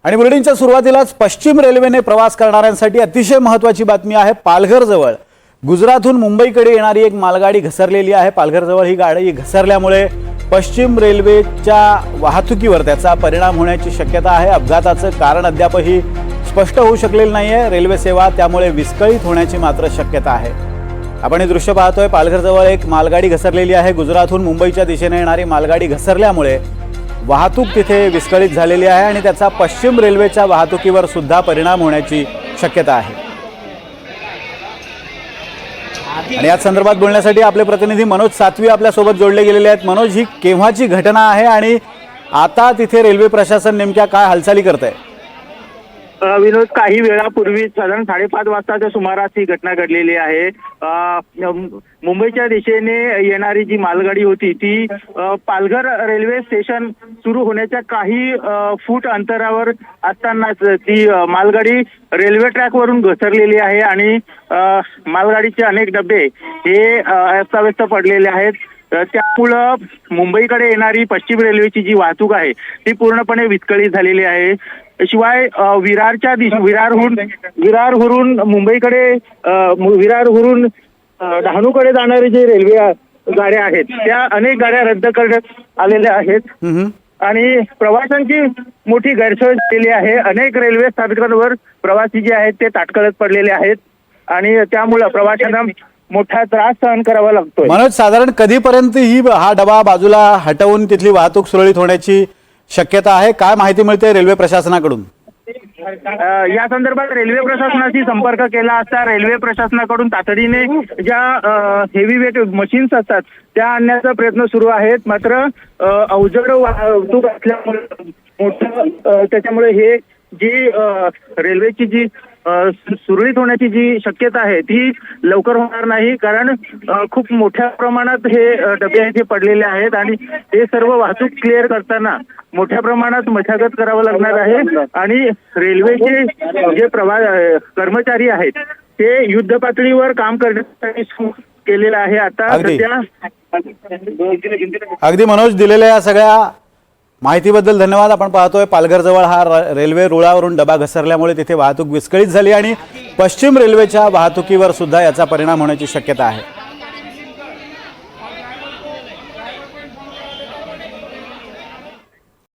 आणि बुलेटिनच्या सुरुवातीलाच पश्चिम रेल्वेने प्रवास करणाऱ्यांसाठी अतिशय महत्त्वाची बातमी आहे। पालघर जवळ गुजरातहून मुंबईकडे येणारी एक मालगाडी घसरलेली आहे। पालघर जवळ ही गाडी घसरल्यामुळे पश्चिम रेल्वेच्या वाहतुकीवर त्याचा परिणाम होण्याची शक्यता आहे। अपघाताचं कारण अद्यापही स्पष्ट होऊ शकलेलं नाहीये। रेल्वे सेवा त्यामुळे विस्कळीत होण्याची मात्र शक्यता आहे। आपण हे दृश्य पाहतोय, पालघर जवळ एक मालगाडी घसरलेली आहे। गुजरातहून मुंबईच्या दिशेने येणारी मालगाडी घसरल्यामुळे वाहतूक तिथे विस्कळीत झालेली आहे आणि त्याचा पश्चिम रेल्वेच्या वाहतुकीवर सुद्धा परिणाम होण्याची शक्यता आहे। आणि या संदर्भात बोलण्यासाठी आपले प्रतिनिधी मनोज सातवी आपल्या सोबत जोडले गेलेले आहेत। मनोज, ही केव्हाची घटना आहे आणि आता तिथे रेल्वे प्रशासन नेमक्या काय हालचाली करतंय? विनोद, काही वेळापूर्वी साधारण 5:30 वाजताच्या सुमारास ही घटना घडलेली आहे। मुंबईच्या दिशेने येणारी जी मालगाडी होती ती पालघर रेल्वे स्टेशन सुरू होण्याच्या काही फूट अंतरावर असतानाच ती मालगाडी रेल्वे ट्रॅकवरून घसरलेली आहे आणि मालगाडीचे अनेक डबे हे अस्ताव्यस्त पडलेले आहेत। त्यामुळं मुंबईकडे येणारी पश्चिम रेल्वेची जी वाहतूक आहे ती पूर्णपणे विस्कळीत झालेली आहे। शिवाय विरारहून मुंबईकडे विरारहून डहाणूकडे जाणारे जे रेल्वे गाड्या आहेत त्या अनेक गाड्या रद्द करण्यात आलेल्या आहेत आणि प्रवाशांची मोठी गैरसोय झालेली आहे। अनेक रेल्वे स्थानकांवर प्रवासी जे आहेत ते ताटकळत पडलेले आहेत आणि त्यामुळे प्रवाशांना मोठा त्रास सहन करावा लागतोय। मनोज, साधारण कधीपर्यंत हा डबा बाजूला हटवून तिथली वाहतूक सुरळीत होण्याची शक्यता आहे? काय माहिती मिळते रेल्वे प्रशासनाकडून? या संदर्भात रेल्वे प्रशासनाशी संपर्क केला असता रेल्वे प्रशासनाकडून तातडीने ज्या हेवी वेट मशीन्स असतात त्या आणण्याचा प्रयत्न सुरू आहेत। मात्र अवजड वाहतूक असल्यामुळे त्याच्यामुळे हे जी रेल्वेची जी सुरळीत होण्याची जी शक्यता आहे ती लवकर होणार नाही, कारण खूप मोठ्या प्रमाणात हे डबे इथे पडलेले आहेत आणि हे सर्व वाहतूक क्लिअर करताना मोठ्या प्रमाणात मशागत करावं लागणार आहे आणि रेल्वेचे जे कर्मचारी आहेत ते युद्ध पातळीवर काम करण्यासाठी केलेलं आहे। आता सध्या अगदी मनोज, दिलेल्या या सगळ्या माहितीबद्दल धन्यवाद। आपण पाहतोय पालघर जवळ हा रेल्वे रुळावरून डबा घसरल्यामुळे तिथे वाहतूक विस्कळीत झाली आणि पश्चिम रेल्वेच्या वाहतुकीवर सुद्धा याचा परिणाम होण्याची शक्यता आहे।